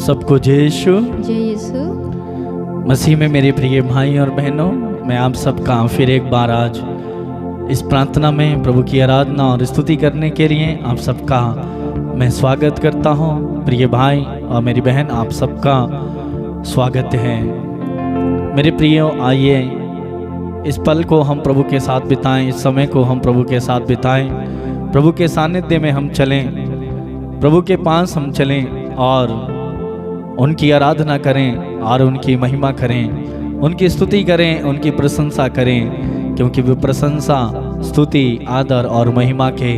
सबको जय यीशु जय यीशु। मसीह में मेरे प्रिय भाई और बहनों, मैं आप सबका फिर एक बार आज इस प्रार्थना में प्रभु की आराधना और स्तुति करने के लिए आप सबका मैं स्वागत करता हूं। प्रिय भाई और मेरी बहन, आप सबका स्वागत है। मेरे प्रियो, आइए इस पल को हम प्रभु के साथ बिताएं, इस समय को हम प्रभु के साथ बिताएं, प्रभु के सानिध्य में हम चलें, प्रभु के पास हम चलें और उनकी आराधना करें और उनकी महिमा करें, उनकी स्तुति करें, उनकी प्रशंसा करें, क्योंकि वे प्रशंसा, स्तुति, आदर और महिमा के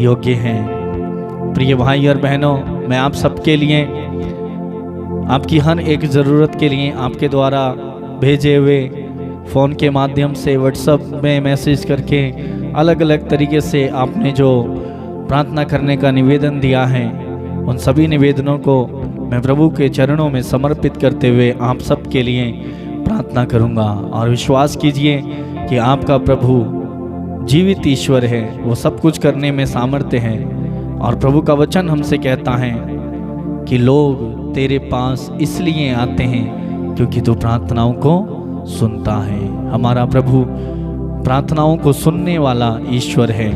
योग्य हैं। प्रिय भाई और बहनों, मैं आप सबके लिए, आपकी हर एक ज़रूरत के लिए आपके द्वारा भेजे हुए फ़ोन के माध्यम से, व्हाट्सएप में मैसेज करके, अलग अलग तरीके से आपने जो प्रार्थना करने का निवेदन दिया है, उन सभी निवेदनों को मैं प्रभु के चरणों में समर्पित करते हुए आप सब के लिए प्रार्थना करूंगा। और विश्वास कीजिए कि आपका प्रभु जीवित ईश्वर है, वो सब कुछ करने में सामर्थ्य है। और प्रभु का वचन हमसे कहता है कि लोग तेरे पास इसलिए आते हैं क्योंकि तू प्रार्थनाओं को सुनता है। हमारा प्रभु प्रार्थनाओं को सुनने वाला ईश्वर है।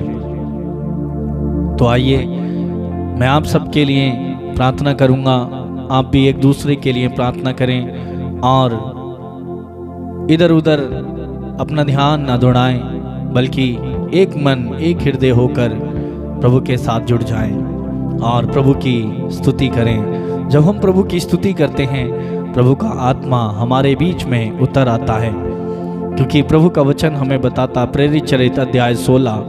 तो आइए मैं आप सबके लिए प्रार्थना करूंगा, आप भी एक दूसरे के लिए प्रार्थना करें और इधर उधर अपना ध्यान ना दौड़ाएं, बल्कि एक मन एक हृदय होकर प्रभु के साथ जुड़ जाएं और प्रभु की स्तुति करें। जब हम प्रभु की स्तुति करते हैं, प्रभु का आत्मा हमारे बीच में उतर आता है, क्योंकि प्रभु का वचन हमें बताता, प्रेरित चरित्र अध्याय 16,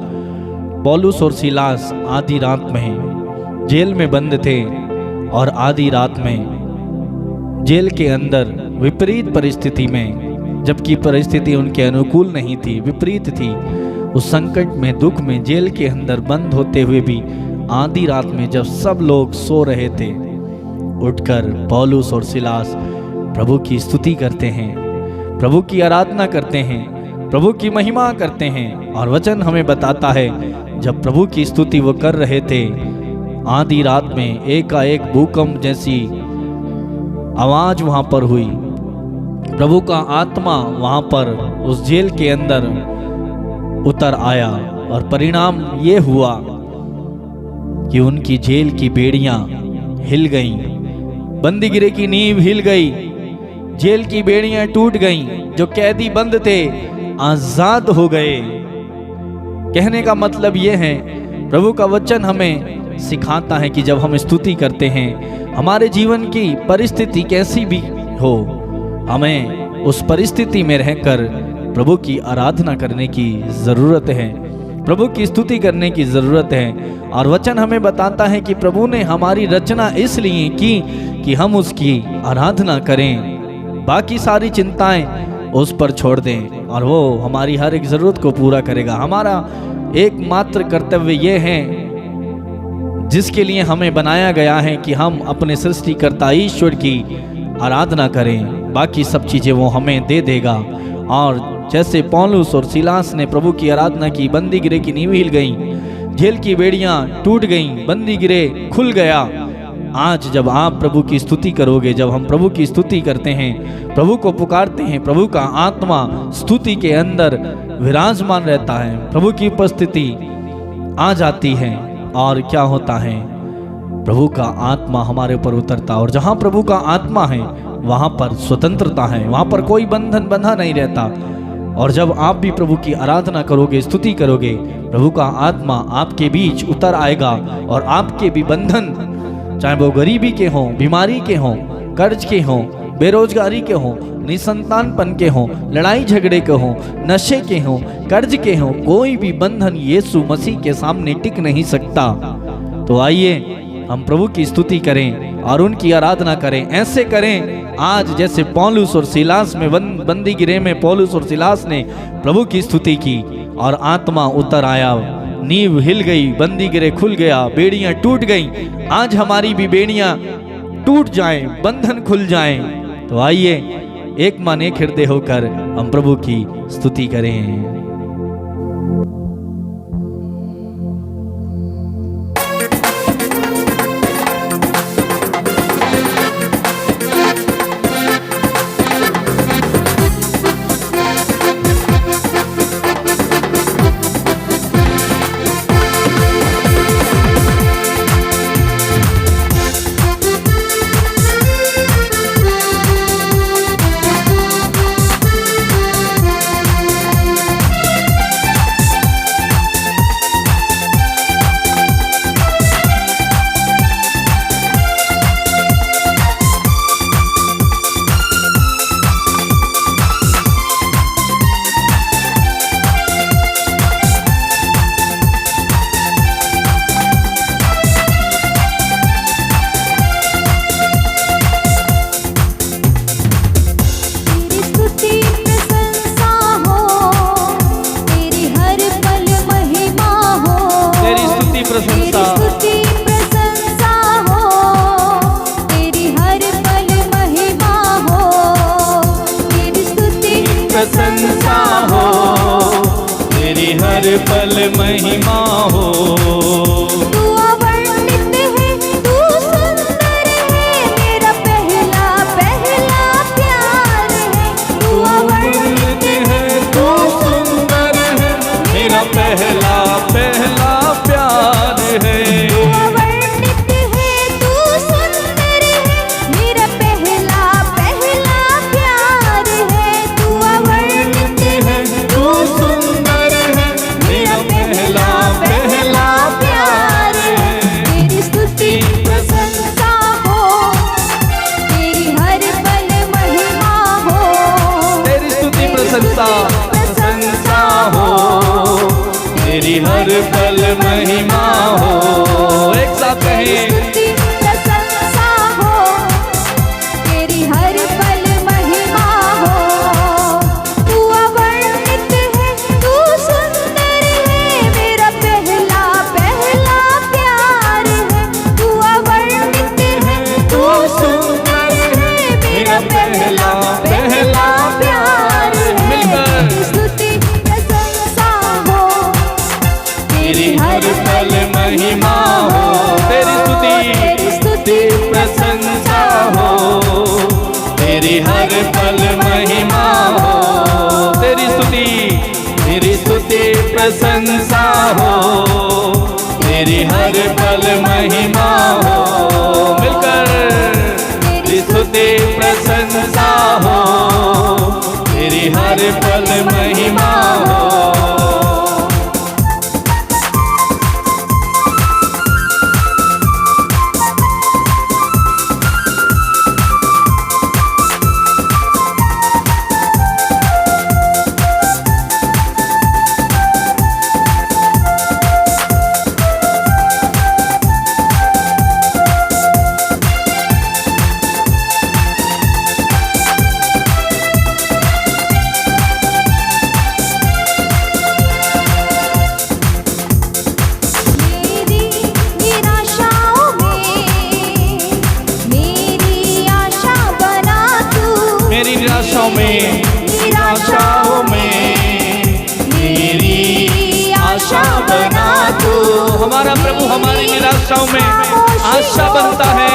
पौलुस और सीलास आधी रात में जेल में बंद थे और आधी रात में जेल के अंदर विपरीत परिस्थिति में, जबकि परिस्थिति उनके अनुकूल नहीं थी, विपरीत थी, उस संकट में, दुख में, जेल के अंदर बंद होते हुए भी आधी रात में जब सब लोग सो रहे थे, उठकर पौलुस और सीलास प्रभु की स्तुति करते हैं, प्रभु की आराधना करते हैं, प्रभु की महिमा करते हैं। और वचन हमें बताता है, जब प्रभु की स्तुति वो कर रहे थे, आधी रात में एकाएक भूकंप जैसी आवाज वहां पर हुई। प्रभु का आत्मा वहां पर उस जेल के अंदर उतर आया और परिणाम ये हुआ कि उनकी जेल की बेड़ियां हिल गईं, बंदीगिरे की नींव हिल गई, जेल की बेड़ियां टूट गईं, जो कैदी बंद थे आजाद हो गए। कहने का मतलब यह है, प्रभु का वचन हमें सिखाता है कि जब हम स्तुति करते हैं, हमारे जीवन की परिस्थिति कैसी भी हो, हमें उस परिस्थिति में रहकर प्रभु की आराधना करने की ज़रूरत है, प्रभु की स्तुति करने की ज़रूरत है। और वचन हमें बताता है कि प्रभु ने हमारी रचना इसलिए की कि हम उसकी आराधना करें, बाकी सारी चिंताएं उस पर छोड़ दें और वो हमारी हर एक ज़रूरत को पूरा करेगा। हमारा एकमात्र कर्तव्य ये है जिसके लिए हमें बनाया गया है कि हम अपने सृष्टिकर्ता ईश्वर की आराधना करें, बाकी सब चीज़ें वो हमें दे देगा। और जैसे पौलुस और सीलास ने प्रभु की आराधना की, बंदीगिरे की नींव हिल गई, जेल की बेड़ियां टूट गईं, बंदीगिरे खुल गया। आज जब आप प्रभु की स्तुति करोगे, जब हम प्रभु की स्तुति करते हैं, प्रभु को पुकारते हैं, प्रभु का आत्मा स्तुति के अंदर विराजमान रहता है, प्रभु की उपस्थिति आ जाती है। और क्या होता है, प्रभु का आत्मा हमारे ऊपर उतरता, और जहाँ प्रभु का आत्मा है वहाँ पर स्वतंत्रता है, वहाँ पर कोई बंधन बंधा नहीं रहता। और जब आप भी प्रभु की आराधना करोगे, स्तुति करोगे, प्रभु का आत्मा आपके बीच उतर आएगा और आपके भी बंधन, चाहे वो गरीबी के हों, बीमारी के हों, कर्ज के हों, बेरोजगारी के हों, निसंतानपन के हों, लड़ाई झगड़े के हों, नशे के हों, कर्ज के हों, कोई भी बंधन यीशु मसीह के सामने टिक नहीं सकता। तो आइए हम प्रभु की स्तुति करें और उनकी आराधना करें। ऐसे करें आज जैसे पौलुस और सीलास में, बंदीगिरे में पौलुस और सीलास ने प्रभु की स्तुति की और आत्मा उतर आया, नींव हिल गई, बंदीगिरे खुल गया, बेड़ियां टूट गईं। आज हमारी भी बेड़ियां टूट जाएं, बंधन खुल जाएं। तो आइए एक मन एक हृदय होकर हम प्रभु की स्तुति करें। प्रशंसा हो, तेरी हर पल महिमा हो। तू अवर्णित है, तू सुंदर है, मेरा पहला पहला प्यार है। तू अवर्णित है, तू सुंदर है, मेरा पहला पहला प्यार है। तू अवर्णित है, तू सुंदर है, मेरा पहला पहला प्यार है। तू अवर्णित है, तू सुंदर है, मेरा पहला पहला प्यार है। तेरी स्तुति प्रशंसा हो, तेरी हर पल महिमा हो। तेरी स्तुति प्रशंसा प्रशंसा हो, तेरी हर पल महिमा हो। एक साथ तेरी कहें, स्तुति प्रशंसा हो, तेरी हर पल महिमा हो। तू अवर्णित है, तू सुंदर है, मेरा पहला पहला प्यार है। तू अवर्णित है, तू सुंदर है, मेरा पहला पहला प्यार है। मिलकर। तेरी स्तुति प्रशंसा हो, तेरी हर पल महिमा हो। तेरी स्तुति प्रशंसा हो, तेरी हर पल महिमा हो। तेरी स्तुति प्रशंसा हो, तेरी हर पल महिमा हो। मिलकर तेरी स्तुति प्रशंसा हो, तेरी हर पल महिमा हो। मेरी निराशाओं में मेरी आशा बना तू। मेरी निराशाओं में मेरी आशा बना तू। हमारा प्रभु हमारी निराशाओं में आशा बनता है।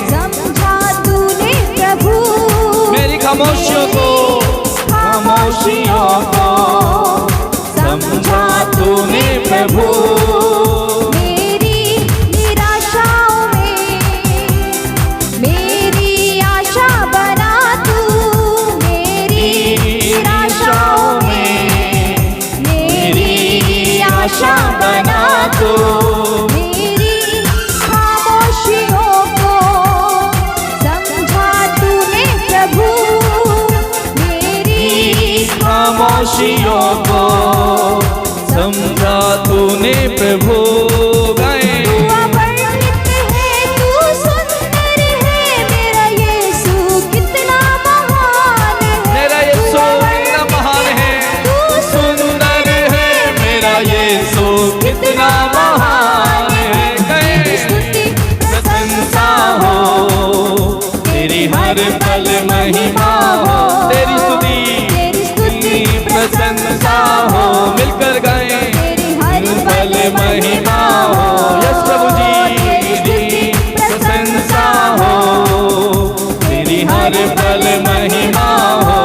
समझा तूने प्रभु मेरी खामोशियों को समझा तूने प्रभु। मेरी निराशाओं में मेरी आशा बना तू। मेरी निराशाओं में मेरी आशा बना तू। मेरी खामोशियों को समझा तूने प्रभु। मेरी खामोशियों को समझा तूने प्रभु। गाएं। तू अवर्णित है, तू सुंदर है, मेरा यीशु कितना महान है। मेरा यीशु कितना महान है, तू सुंदर है, मेरा यीशु कितना महान है। तेरी स्तुति प्रशंसा हो, तेरी हर पल महिमा हो। तेरी स्तुति प्रशंसा हो। मिलकर गाएं। तेरी हर पल महिमा हो। यस प्रभु जी, प्रशंसा हो, तेरी हर पल महिमा हो।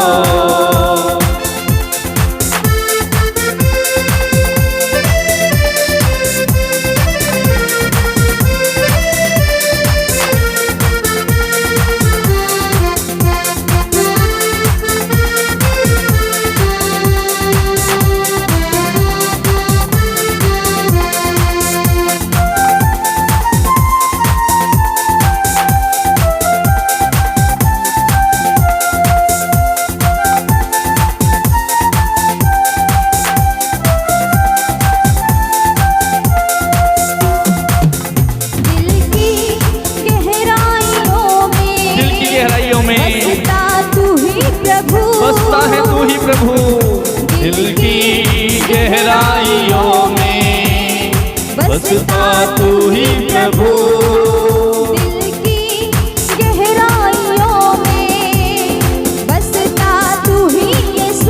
प्रभु दिल की गहराइयों में बसता तू ही प्रभु। दिल की गहराइयों में बसता तू ही यीशु।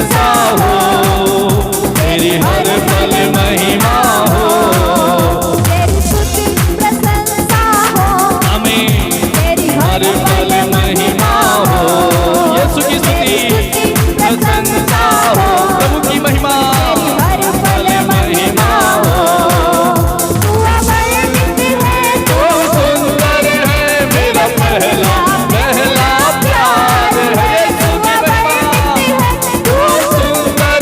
प्रशंसा हो, तेरी हर पल महिमा हो, तेरी स्तुति प्रशंसा हो, आमीन। तेरी हर पल महिमा हो, यीशु की स्तुति प्रशंसा हो, प्रभु की महिमा हर पल महिमा हो। तू अमर है, तो सुंदर है मेरा पहला पहला प्यार है, यीशु की महिमा। तू सुंदर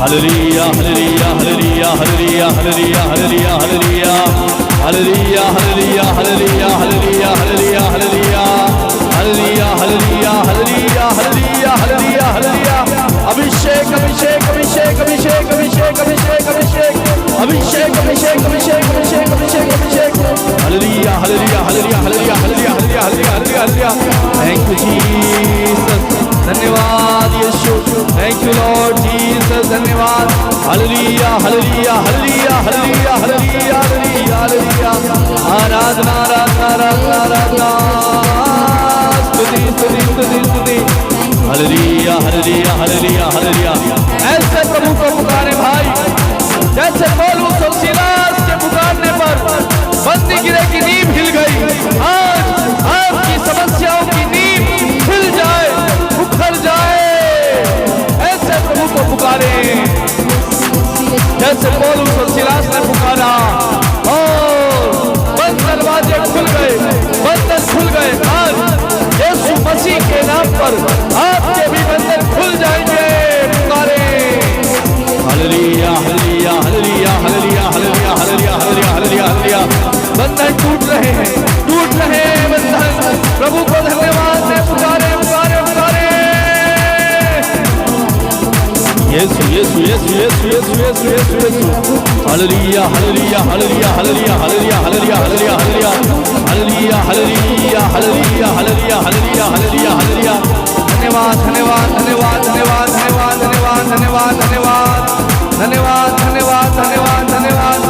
हालेलुया हालेलुया हालेलुया हालेलुया हालेलुया हालेलुया हालेलुया हालेलुया हालेलुया हालेलुया हालेलुया हालेलुया हालेलुया हालेलुया हालेलुया हालेलुया हालेलुया हालेलुया अभिषेक अभिषेक अभिषेक अभिषेक अभिषेक अभिषेक अभिषेक अभिषेक अभिषेक अभिषेक अभिषेक अभिषेक अभिषेक हालेलुया हालेलुया हालेलुया हालेलुया हालेलुया हालेलुया हालेलुया हालेलुया थैंक यू जीसस धन्यवाद यीशु थैंक यू लॉर्ड जीसस धन्यवाद हालेलुया हालेलुया हालेलुया हालेलुया हालेलुया हालेलुया हालेलुया आराधना आराधना आराधना आराधना स्तुति स्तुति स्तुति स्तुति हालेलुया हालेलुया हालेलुया हालेलुया ऐसे प्रभु को पुकारे भाई जैसे पौलुस और सीलास के पुकारने पर बंदी गिरे की नींव हिल गई। आज आपकी समस्याओं की नींव हिल जाए उखड़ जाए ऐसे प्रभु को पुकारे जैसे पौलुस और सीलास ने पुकारा और बंद दरवाजे खुल गए बंधन खुल गए। आज यीशु मसीह के नाम पर आपके भी बंधन खुल जाएंगे पुकारे हालेलुया हालेलुया हालेलुया हालेलुया हालेलुया हालेलुया हालेलुया हालेलुया हालेलुया बंधन टूट रहे हैं बंधन प्रभु को धन्यवाद से पुकारे पुकारे पुकारे यीशु यीशु यीशु यीशु यीशु यीशु यीशु यीशु हालेलुया हालेलुया हालेलुया हालेलुया हालेलुया हालेलुया हालेलुया हालेलुया हालेलुया हालेलुया हालेलुया हालेलुया हालेलुया हालेलुया धन्यवाद धन्यवाद धन्यवाद धन्यवाद धन्यवाद धन्यवाद धन्यवाद धन्यवाद धन्यवाद धन्यवाद धन्यवाद धन्यवाद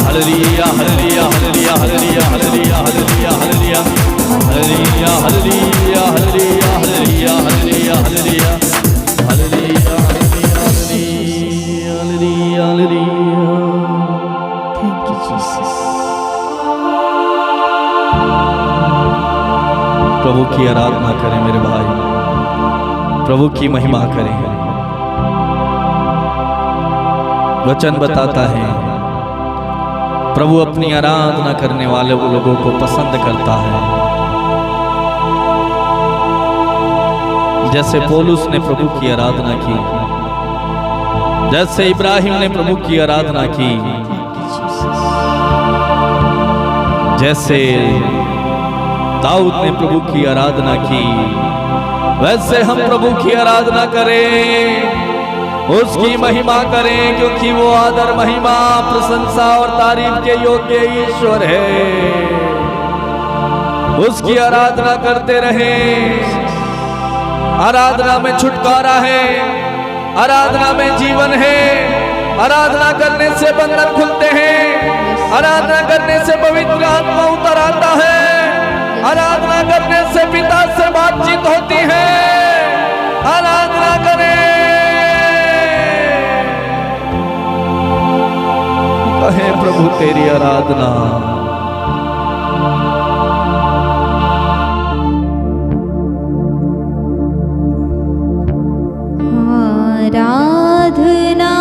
हालेलुया हालेलुया हालेलुया हालेलुया हालेलुया हालेलुया हालेलुया हालेलुया हालेलुया हालेलुया हालेलुया हालेलुया हालेलुया हालेलुया हालेलुया हालेलुया थैंक यू जीसस। प्रभु की आराधना करें मेरे भाई प्रभु की महिमा करें। वचन बताता है प्रभु अपनी आराधना करने वाले वो लोगों को पसंद करता है। जैसे पौलुस ने प्रभु की आराधना की जैसे इब्राहिम ने प्रभु की आराधना की जैसे दाऊद ने प्रभु की आराधना की वैसे हम प्रभु की आराधना करें उसकी महिमा करें क्योंकि वो आदर महिमा प्रशंसा और तारीफ के योग्य ईश्वर है। उसकी आराधना करते रहें। आराधना में छुटकारा है आराधना में जीवन है। आराधना करने से बंधन खुलते हैं। आराधना करने से पवित्र आत्मा उतर आता है। आराधना करने से पिता से बातचीत होती है। आराधना करें कहे प्रभु तेरी आराधना आराधना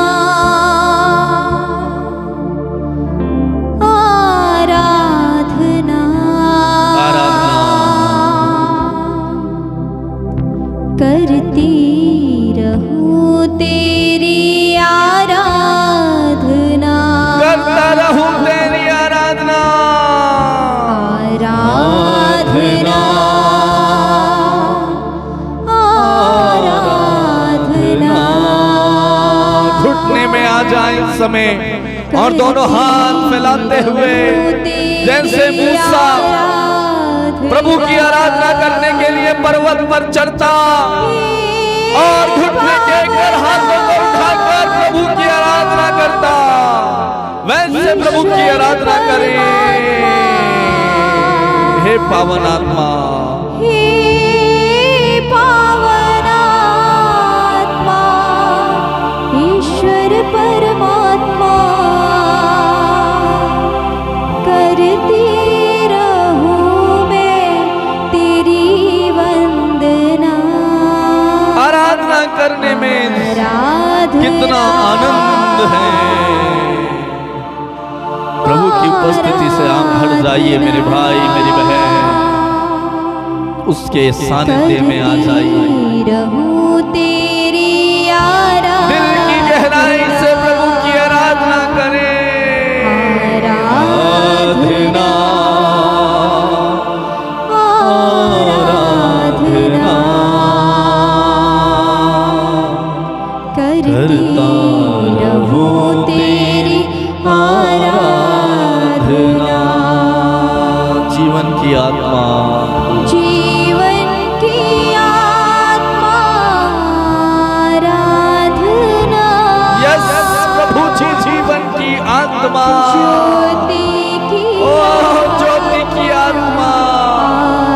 आराधना करती रहूं तेरी आराधना करता रहूं तेरी आराधना आराधना आराधना घुटने में आ जाए इस समय और दोनों हाथ फैलाते हुए जैसे मूसा प्रभु की आराधना करने के लिए पर्वत पर चढ़ता और घुटने टेककर हाथों को उठाकर प्रभु की आराधना करता वैसे प्रभु की आराधना करें। हे पावन आत्मा हे पावन आत्मा ईश्वर परमात्मा करती रहूं मैं तेरी वंदना। आराधना करने में कितना आनंद है। प्रभु की उपस्थिति से आप भर जाइए मेरे भाई मेरी बहन उसके सानिध्य में आ जाइए। रहूं तेरी आराधना दिल की गहराई आत्मा, जीवन की आत्मा आराधना, यस प्रभु जी, जीवन की आत्मा, ज्योति की ओ ज्योति की आत्मा,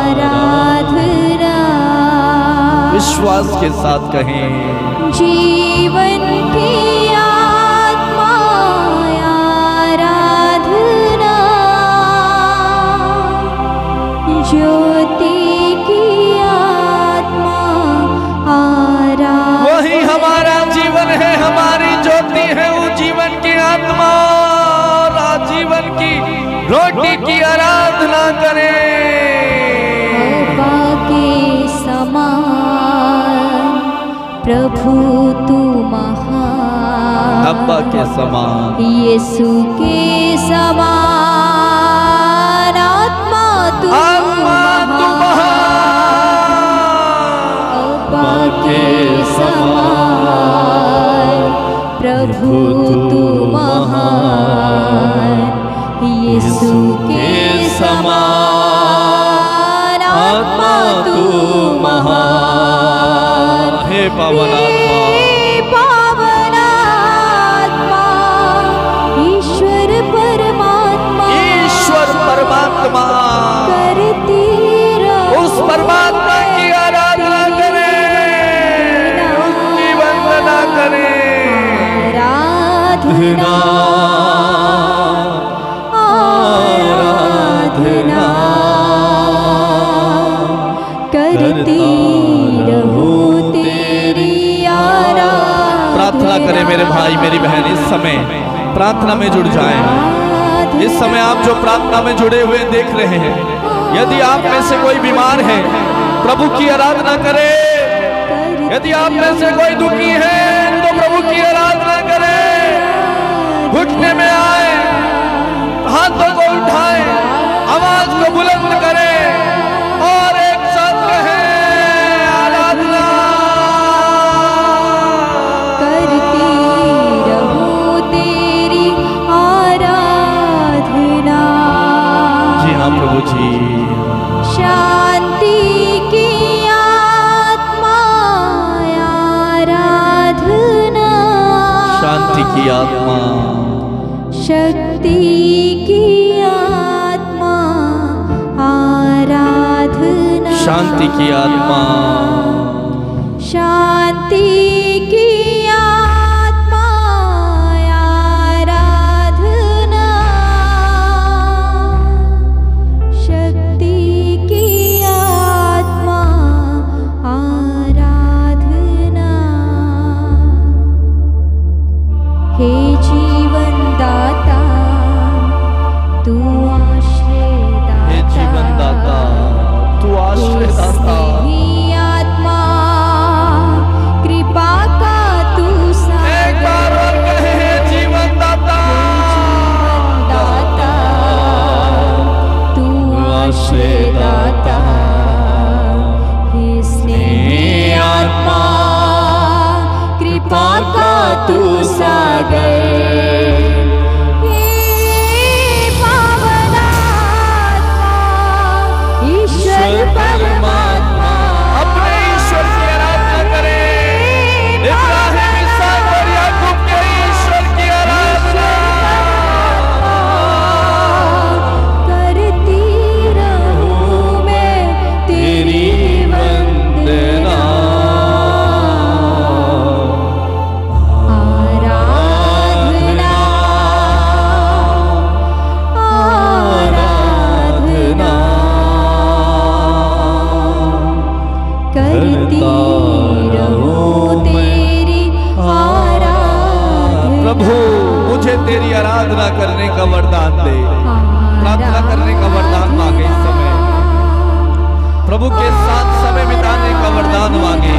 आराधना, विश्वास के साथ कहें, जीवन की आत्मा आराधना, ज्योति की आत्मा आराधना। वही हमारा जीवन है, हमारी ज्योति है, वो जीवन की आत्मा और आजीवन की रोटी की आराधना करें। अब्बा के समान प्रभु तू महान, अब्बा के समान, यीशु के समान आत्मा तू महान, अब्बा के समान प्रभु तू महान, यीशु के समान आत्मा तू महान। हे पावन आत्मा, पावन आत्मा, ईश्वर परमात्मा, ईश्वर परमात्मा, करती रहो उस परमात्मा की आराधना करें, उनकी वंदना करें। आराधना, आराधना करती रहूं तेरी आराधना। प्रार्थना करें मेरे भाई मेरी बहन, इस समय प्रार्थना में जुड़ जाएं। इस समय आप जो प्रार्थना में जुड़े हुए देख रहे हैं, यदि आप में से कोई बीमार है, प्रभु की आराधना करें। यदि आप में से कोई दुखी है, तो प्रभु की आराधना करें। घुटने में आए, हाथों को उठाएं, आवाज को बुलंद करें और एक साथ कहें आराधना करती रहूं तेरी आराधना। जी हाँ प्रभु जी, शांति की आत्मा आराधना, शांति की आत्मा, शक्ति की आत्मा आराधना, शांति की आत्मा, शांति की आत्मा आराधना, शक्ति की आत्मा आराधना। हे जीवन दाता तू आश्रय हे जीवन दाता, तू आश्रय दाता, स्नेही आत्मा कृपा का तू एक बार और कहे हे जीवन दाता, दाता तू आश्रय दाता, हे स्नेही आत्मा कृपा का तू सागर, हे पावन आत्मा, ईश्वर परमात्मा, अपने ईश्वर की आराधना करें। इब्राहिम, इसहाक और याकूब के ईश्वर की आराधना करती रहूं मैं तेरी वंदना। आराधना, आराधना करती रहूं तेरी आराधना। प्रभु मुझे तेरी आराधना करने का वरदान दे। प्रार्थना करने का वरदान मांगे इस समय, प्रभु के साथ समय बिताने का वरदान मांगे।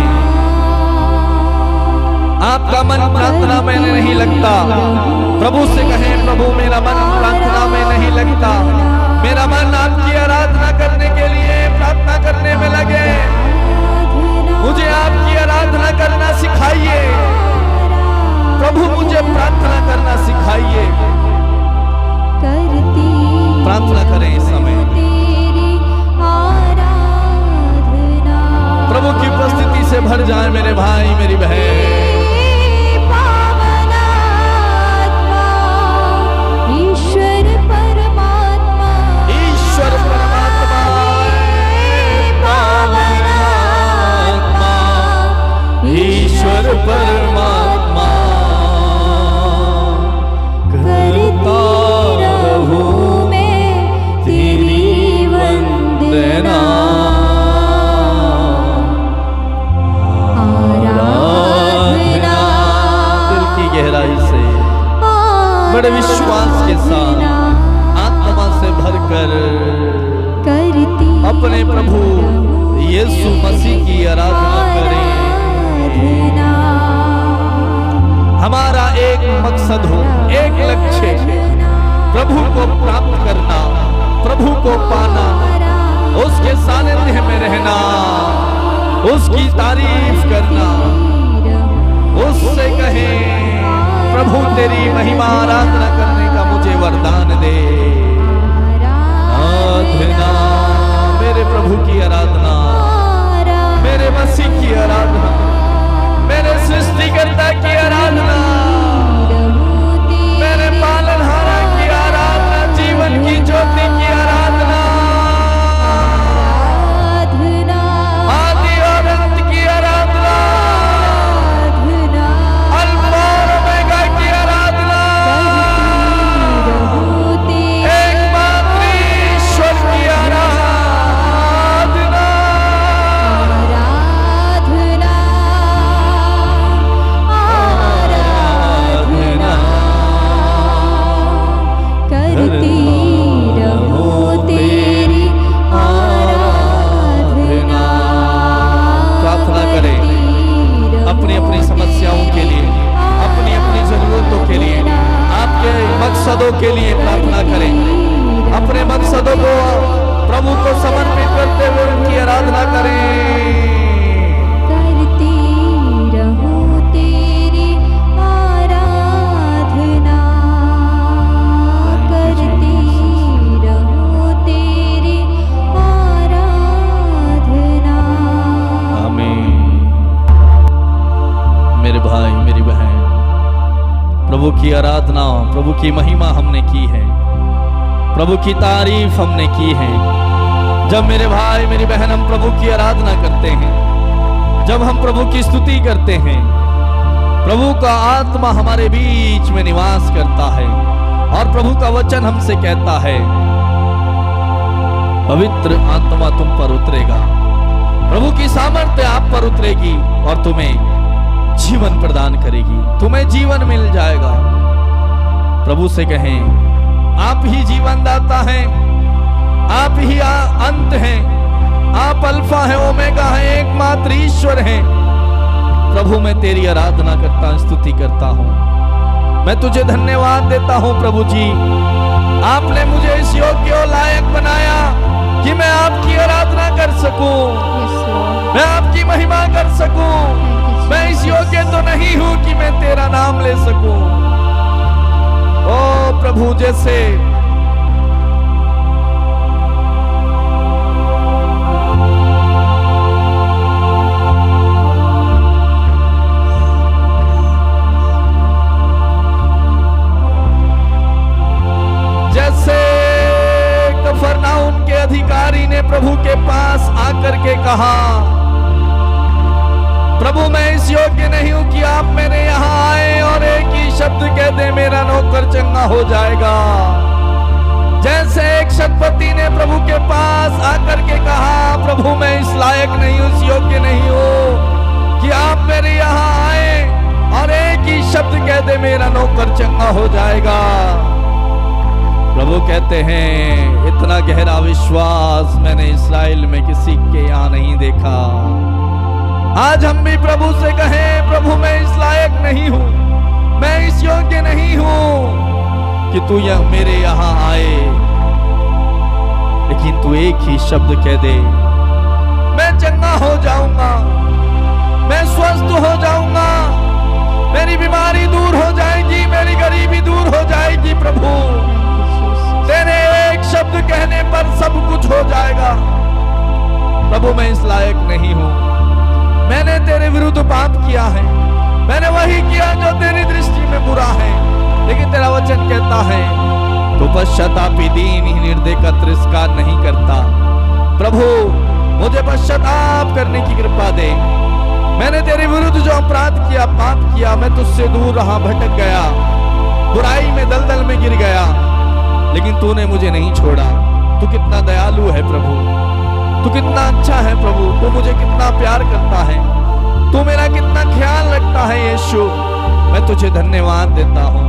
आपका मन प्रार्थना में नहीं लगता, प्रभु से कहें प्रभु मेरा मन प्रार्थना में नहीं लगता, मेरा मन आपकी आराधना करने के लिए प्रार्थना करने में लगे। मुझे आपकी आराधना करना सिखाइए प्रभु, मुझे प्रार्थना करना सिखाइए। करती प्रार्थना करें इस समय। तेरी परमात्मा करता रहूं मैं तेरी वंदना। आराधना दिल की गहराई से बड़े विश्वास के साथ आत्मा से भरकर अपने प्रभु यीशु मसीह की आराधना करें। हमारा एक मकसद हो, एक लक्ष्य, प्रभु को प्राप्त करना, प्रभु को पाना, उसके सानिध्य में रहना, उसकी तारीफ करना, उससे कहें प्रभु तेरी महिमा आराधना करने का मुझे वरदान दे। आराधना मेरे प्रभु की आराधना, मेरे मसीह की आराधना, मेरे सृष्टिकर्ता की आराधना, मेरे पालनहारा की आराधना, जीवन की ज्योति की आराधना, आदि और अंत की आराधना, अल्फा और ओमेगा की आराधना, एकमात्र ईश्वर की आराधना। मकसदों के लिए प्रार्थना करें, अपने मकसदों को प्रभु को समर्पित करते हुए उनकी आराधना करें। करती रहूं तेरी आराधना, करती रहूं तेरी आराधना। आमीन। मेरे भाई मेरी बहन, प्रभु की आराधना, प्रभु की महिमा हमने की है, प्रभु की तारीफ हमने की है। जब मेरे भाई मेरी बहन हम प्रभु की आराधना करते हैं, जब हम प्रभु की स्तुति करते हैं, प्रभु का आत्मा हमारे बीच में निवास करता है और प्रभु का वचन हमसे कहता है, पवित्र आत्मा तुम पर उतरेगा, प्रभु की सामर्थ्य आप पर उतरेगी और तुम्हें जीवन प्रदान करेगी, तुम्हें जीवन मिल जाएगा। प्रभु से कहें, आप ही जीवन दाता हैं, आप ही अंत हैं, आप अल्फा हैं, ओमेगा हैं, एकमात्र ईश्वर हैं। प्रभु मैं तेरी आराधना करता, स्तुति करता हूं, मैं तुझे धन्यवाद देता हूं। प्रभु जी, आपने मुझे इस योग्य और लायक बनाया कि मैं आपकी आराधना कर सकूं, मैं आपकी महिमा कर सकूं। मैं इस योग्य तो नहीं हूं कि मैं तेरा नाम ले सकूं। ओ प्रभु, जैसे कफरनाउम के अधिकारी ने प्रभु के पास आकर के कहा, प्रभु मैं इस योग्य नहीं हूं कि आप मेरे यहाँ आए और एक ही शब्द कह दे मेरा नौकर चंगा हो जाएगा। जैसे एक शतपति ने प्रभु के पास आकर के कहा, प्रभु मैं इस लायक नहीं हूं, इस योग्य नहीं हूं कि आप मेरे यहाँ आए और एक ही शब्द कह दे मेरा नौकर चंगा हो जाएगा। प्रभु कहते हैं, इतना गहरा विश्वास मैंने इस्राएल में किसी के यहाँ नहीं देखा। आज हम भी प्रभु से कहें, प्रभु मैं इस लायक नहीं हूं, मैं इस योग्य नहीं हूं कि तू मेरे यहाँ आए, लेकिन तू एक ही शब्द कह दे, मैं चंगा हो जाऊंगा, मैं स्वस्थ हो जाऊंगा, मेरी बीमारी दूर हो जाएगी, मेरी गरीबी दूर हो जाएगी। प्रभु तेरे एक शब्द कहने पर सब कुछ हो जाएगा। प्रभु मैं इस लायक नहीं हूं, मैंने तेरे विरुद्ध पाप किया है, मैंने वही किया जो तेरी दृष्टि में बुरा है, लेकिन तेरा वचन कहता है तो पश्चातापी दीनहीन हृदय का तिरस्कार नहीं करता। प्रभु मुझे पश्चाताप करने की कृपा दे, मैंने तेरे विरुद्ध जो अपराध किया, पाप किया, मैं तुझसे दूर रहा, भटक गया, बुराई में दलदल में गिर गया, लेकिन तूने मुझे नहीं छोड़ा। तू कितना दयालु है प्रभु, तू कितना अच्छा है प्रभु, तू मुझे कितना प्यार करता है, तू मेरा कितना ख्याल रखता है यीशु। मैं तुझे धन्यवाद देता हूँ।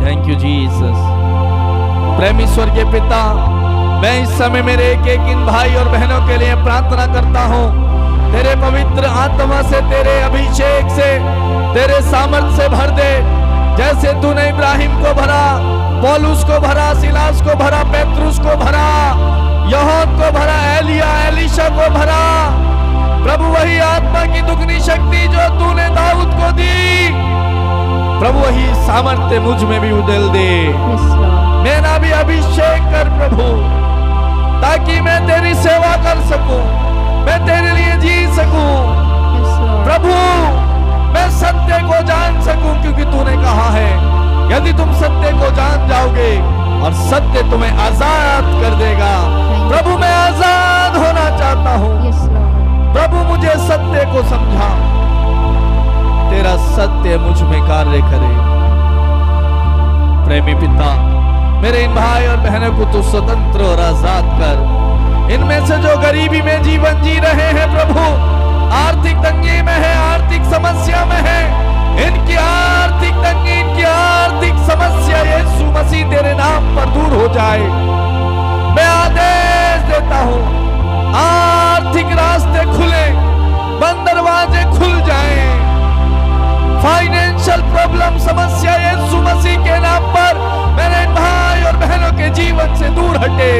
Thank you Jesus. प्रेमीश्वर के पिता, मैं इस समय मेरे एक एक इन भाई और बहनों के लिए प्रार्थना करता हूँ, तेरे पवित्र आत्मा से, तेरे अभिषेक से, तेरे सामर्थ से भर दे। जैसे तूने इब्राहिम को भरा, पौलुस को भरा, सिलास को भरा, पेत्रुस को भरा, यूहन्ना को भरा, एलिया, एलीशा को भरा। प्रभु वही आत्मा की दुगनी शक्ति जो तूने दाऊद को दी, प्रभु वही सामर्थ्य मुझ में भी उड़ेल दे। मेरा भी अभिषेक कर प्रभु, ताकि मैं तेरी सेवा कर सकूं, मैं तेरे लिए जी सकूं प्रभु, मैं सत्य को जान सकूं, क्योंकि तूने कहा है यदि तुम सत्य को जान जाओगे और सत्य तुम्हें आजाद कर देगा। प्रभु मैं आजाद होना चाहता हूं। प्रभु मुझे सत्य को समझा, तेरा सत्य मुझ में कार्य करे। प्रेमी पिता, मेरे इन भाई और बहनों को तू स्वतंत्र और आजाद कर। इनमें से जो गरीबी में जीवन जी रहे हैं प्रभु, आर्थिक तंगी में है, आर्थिक समस्या में है, इनकी आर्थिक तंगी, इनकी आर्थिक समस्या यीशु मसीह तेरे नाम पर दूर हो जाए। मैं आदेश देता हूं, आर्थिक रास्ते खुले, बंद दरवाजे खुल जाएं, फाइनेंशियल प्रॉब्लम, समस्या यीशु मसीह के नाम पर मेरे भाई और बहनों के जीवन से दूर हटे।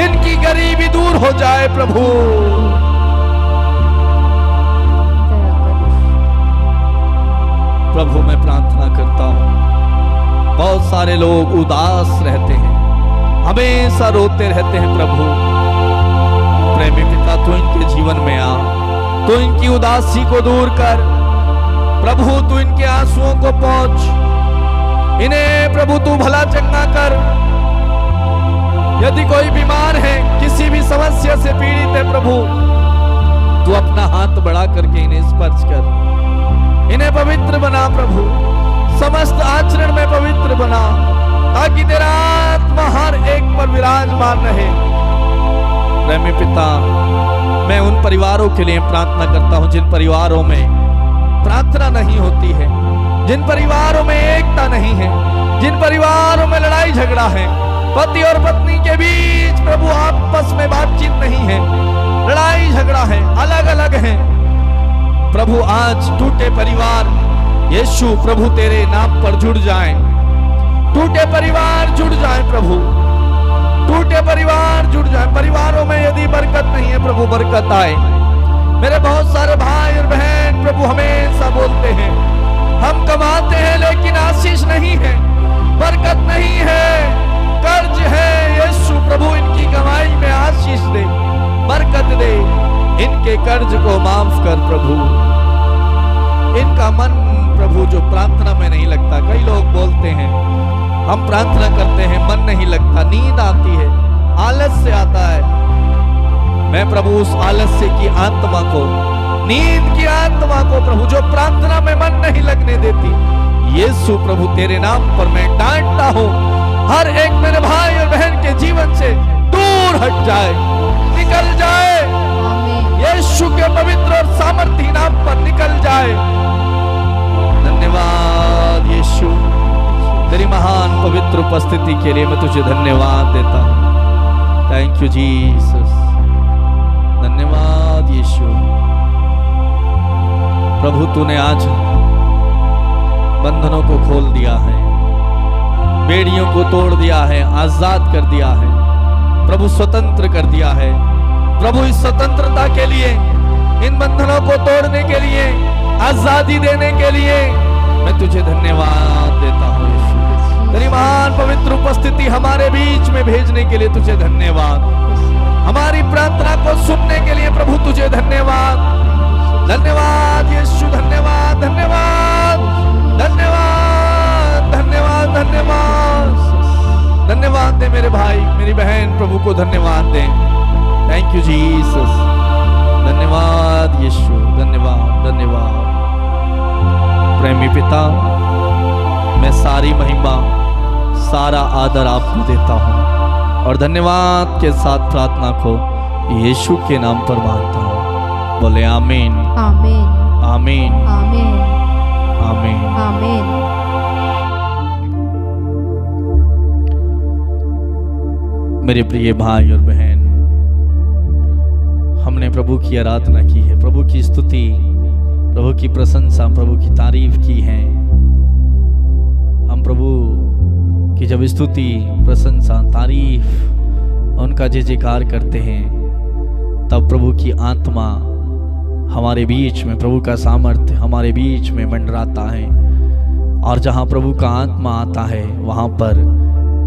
इनकी गरीबी दूर हो जाए प्रभु। प्रभु मैं प्रार्थना करता हूं, बहुत सारे लोग उदास रहते हैं, हमेशा रोते रहते हैं प्रभु। प्रेमी पिता, तू इनके जीवन में आ, तू इनकी उदासी को दूर कर प्रभु, तू इनके आंसुओं को पहुंच, इन्हें प्रभु तू भला चंगा कर। यदि कोई बीमार है, किसी भी समस्या से पीड़ित है प्रभु, तू अपना हाथ बढ़ा करके इन्हें स्पर्श कर, इन्हें पवित्र बना प्रभु, समस्त आचरण में पवित्र बना, ताकि तेरा आत्मा हर एक पर विराजमान रहे। प्रेमी पिता, मैं उन परिवारों के लिए प्रार्थना करता हूं जिन परिवारों में प्रार्थना नहीं होती है, जिन परिवारों में एकता नहीं है, जिन परिवारों में लड़ाई झगड़ा है, पति और पत्नी के बीच प्रभु आपस में बातचीत नहीं है, लड़ाई झगड़ा है, अलग अलग है प्रभु। आज टूटे परिवार यीशु प्रभु तेरे नाम पर जुड़ जाएं, टूटे परिवार जुड़ जाएं प्रभु, टूटे परिवार जुड़ जाएं। परिवारों में यदि बरकत नहीं है प्रभु, बरकत आए। मेरे बहुत सारे भाई और बहन प्रभु हमेशा बोलते हैं, हम कमाते हैं लेकिन आशीष नहीं है, बरकत नहीं है, कर्ज है। यीशु प्रभु इनकी कमाई में आशीष दे, बरकत दे, इनके कर्ज को माफ कर प्रभु। इनका मन प्रभु जो प्रार्थना में नहीं लगता, कई लोग बोलते हैं हम प्रार्थना करते हैं, मन नहीं लगता, नींद आती है, आलस्य आता है। मैं प्रभु उस आलस्य की आत्मा को, नींद की आत्मा को प्रभु जो प्रार्थना में मन नहीं लगने देती, यीशु प्रभु तेरे नाम पर मैं डांटता हूं, हर एक मेरे भाई और बहन के जीवन से दूर हट जाए, निकल जाए, यीशु के पवित्र और सामर्थी नाम पर निकल जाए। धन्यवाद यीशु, तेरी महान पवित्र उपस्थिति के लिए मैं तुझे धन्यवाद देता हूं। थैंक यू जीसस, धन्यवाद यीशु। प्रभु तूने आज बंधनों को खोल दिया है, बेड़ियों को तोड़ दिया है, आजाद कर दिया है प्रभु, स्वतंत्र कर दिया है प्रभु। इस स्वतंत्रता के लिए, इन बंधनों को तोड़ने के लिए, आजादी देने के लिए मैं तुझे धन्यवाद देता हूँ यीशु। तेरी महान पवित्र उपस्थिति हमारे बीच में भेजने के लिए तुझे धन्यवाद, हमारी प्रार्थना को सुनने के लिए प्रभु तुझे धन्यवाद। धन्यवाद यीशु, धन्यवाद, धन्यवाद, धन्यवाद, धन्यवाद, धन्यवाद, धन्यवाद दे मेरे भाई मेरी बहन, प्रभु को धन्यवाद दें। थैंक यू जीसस, धन्यवाद यीशु, धन्यवाद धन्यवाद। प्रेमी पिता, मैं सारी महिमा सारा आदर आपको देता हूँ और धन्यवाद के साथ प्रार्थना को यीशु के नाम पर मांगता हूँ। बोले आमीन आमीन आमीन आमीन आमीन। आमीन। मेरे प्रिय भाई और बहन, हमने प्रभु की आराधना की है, प्रभु की स्तुति, प्रभु की प्रशंसा, प्रभु की तारीफ की है। हम प्रभु की जब स्तुति, प्रशंसा, तारीफ, उनका जय जयकार करते हैं, तब प्रभु की आत्मा हमारे बीच में, प्रभु का सामर्थ्य हमारे बीच में मंडराता है। और जहाँ प्रभु का आत्मा आता है, वहाँ पर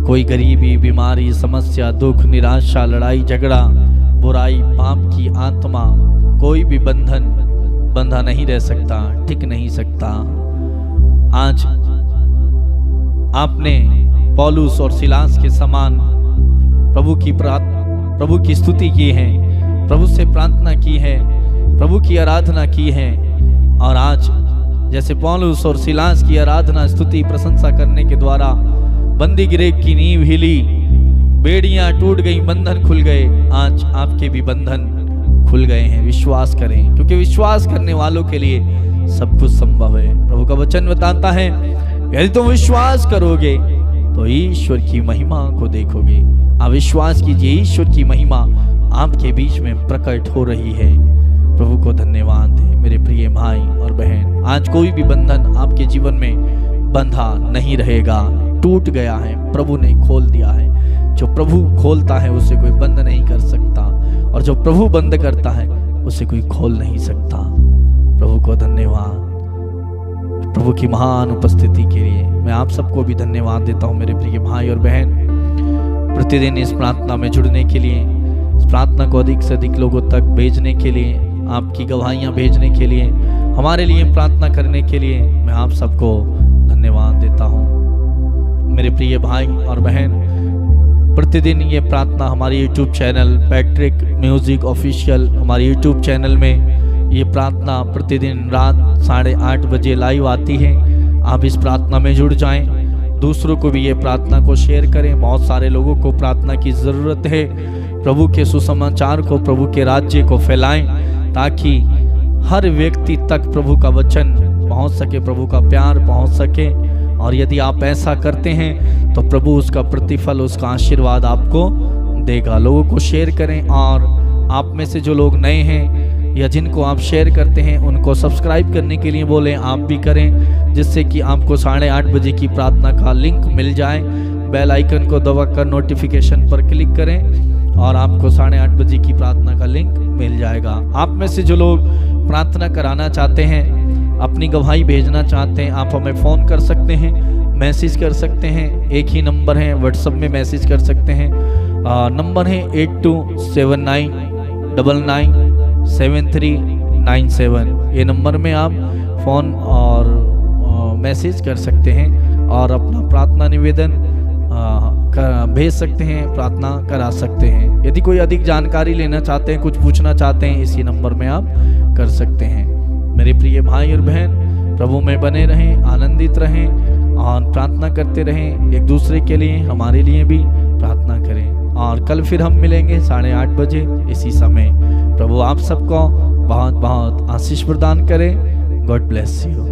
कोई गरीबी, बीमारी, समस्या, दुख, निराशा, लड़ाई झगड़ा, बुराई, पाप की आत्मा, कोई भी बंधन बंधा नहीं रह सकता, टिक नहीं सकता। आज आपने पौलुस और सिलास के समान प्रभु की स्तुति की है, प्रभु से प्रार्थना की है, प्रभु की आराधना की है। और आज जैसे पौलुस और सिलास की आराधना, स्तुति, प्रशंसा करने के द्वारा बंदी गृह की नींव हिली, बेड़ियां टूट गई, बंधन खुल गए। आज आपके भी बंधन खुल गए हैं। विश्वास करें, क्योंकि विश्वास करने वालों के लिए सब कुछ संभव है। प्रभु का वचन बताता है, यदि तुम विश्वास करोगे तो ईश्वर की महिमा को देखोगे। आप विश्वास कीजिए, ईश्वर की महिमा आपके बीच में प्रकट हो रही है। प्रभु को धन्यवाद है। मेरे प्रिय भाई और बहन, आज कोई भी बंधन आपके जीवन में बंधा नहीं रहेगा, टूट गया है, प्रभु ने खोल दिया है। जो प्रभु खोलता है उसे कोई बंद नहीं कर सकता, और जो प्रभु बंद करता है उसे कोई खोल नहीं सकता। प्रभु को धन्यवाद। प्रभु की महान उपस्थिति के लिए मैं आप सबको भी धन्यवाद देता हूँ। मेरे प्रिय भाई और बहन, प्रतिदिन इस प्रार्थना में जुड़ने के लिए, इस प्रार्थना को अधिक से अधिक लोगों तक भेजने के लिए, आपकी गवाहियाँ भेजने के लिए, हमारे लिए प्रार्थना करने के लिए मैं आप सबको धन्यवाद देता हूँ। मेरे प्रिय भाई और बहन, प्रतिदिन ये प्रार्थना हमारे YouTube channel Patrick music official, हमारे यूट्यूब चैनल में ये प्रार्थना प्रतिदिन रात 8:30 बजे लाइव आती है। आप इस प्रार्थना में जुड़ जाएं, दूसरों को भी ये प्रार्थना को शेयर करें। बहुत सारे लोगों को प्रार्थना की ज़रूरत है। प्रभु के सुसमाचार को, प्रभु के राज्य को फैलाएं, ताकि हर व्यक्ति तक प्रभु का वचन पहुंच सके, प्रभु का प्यार पहुंच सके। और यदि आप ऐसा करते हैं तो प्रभु उसका प्रतिफल, उसका आशीर्वाद आपको देगा। लोगों को शेयर करें, और आप में से जो लोग नए हैं या जिनको आप शेयर करते हैं उनको सब्सक्राइब करने के लिए बोलें, आप भी करें, जिससे कि आपको 8:30 बजे की प्रार्थना का लिंक मिल जाए। बेल आइकन को दबाकर नोटिफिकेशन पर क्लिक करें और आपको 8:30 बजे की प्रार्थना का लिंक मिल जाएगा। आप में से जो लोग प्रार्थना कराना चाहते हैं, अपनी गवाही भेजना चाहते हैं, आप हमें फ़ोन कर सकते हैं, मैसेज कर सकते हैं। एक ही नंबर है, व्हाट्सएप में मैसेज कर सकते हैं। नंबर है 8279997397। ये नंबर में आप फ़ोन और मैसेज कर सकते हैं और अपना प्रार्थना निवेदन भेज सकते हैं, प्रार्थना करा सकते हैं। यदि कोई अधिक जानकारी लेना चाहते हैं, कुछ पूछना चाहते हैं, इसी नंबर में आप कर सकते हैं। मेरे प्रिय भाई और बहन, प्रभु में बने रहें, आनंदित रहें और प्रार्थना करते रहें। एक दूसरे के लिए, हमारे लिए भी प्रार्थना करें। और कल फिर हम मिलेंगे 8:30 बजे इसी समय। प्रभु आप सबको बहुत बहुत आशीष प्रदान करें। God bless you.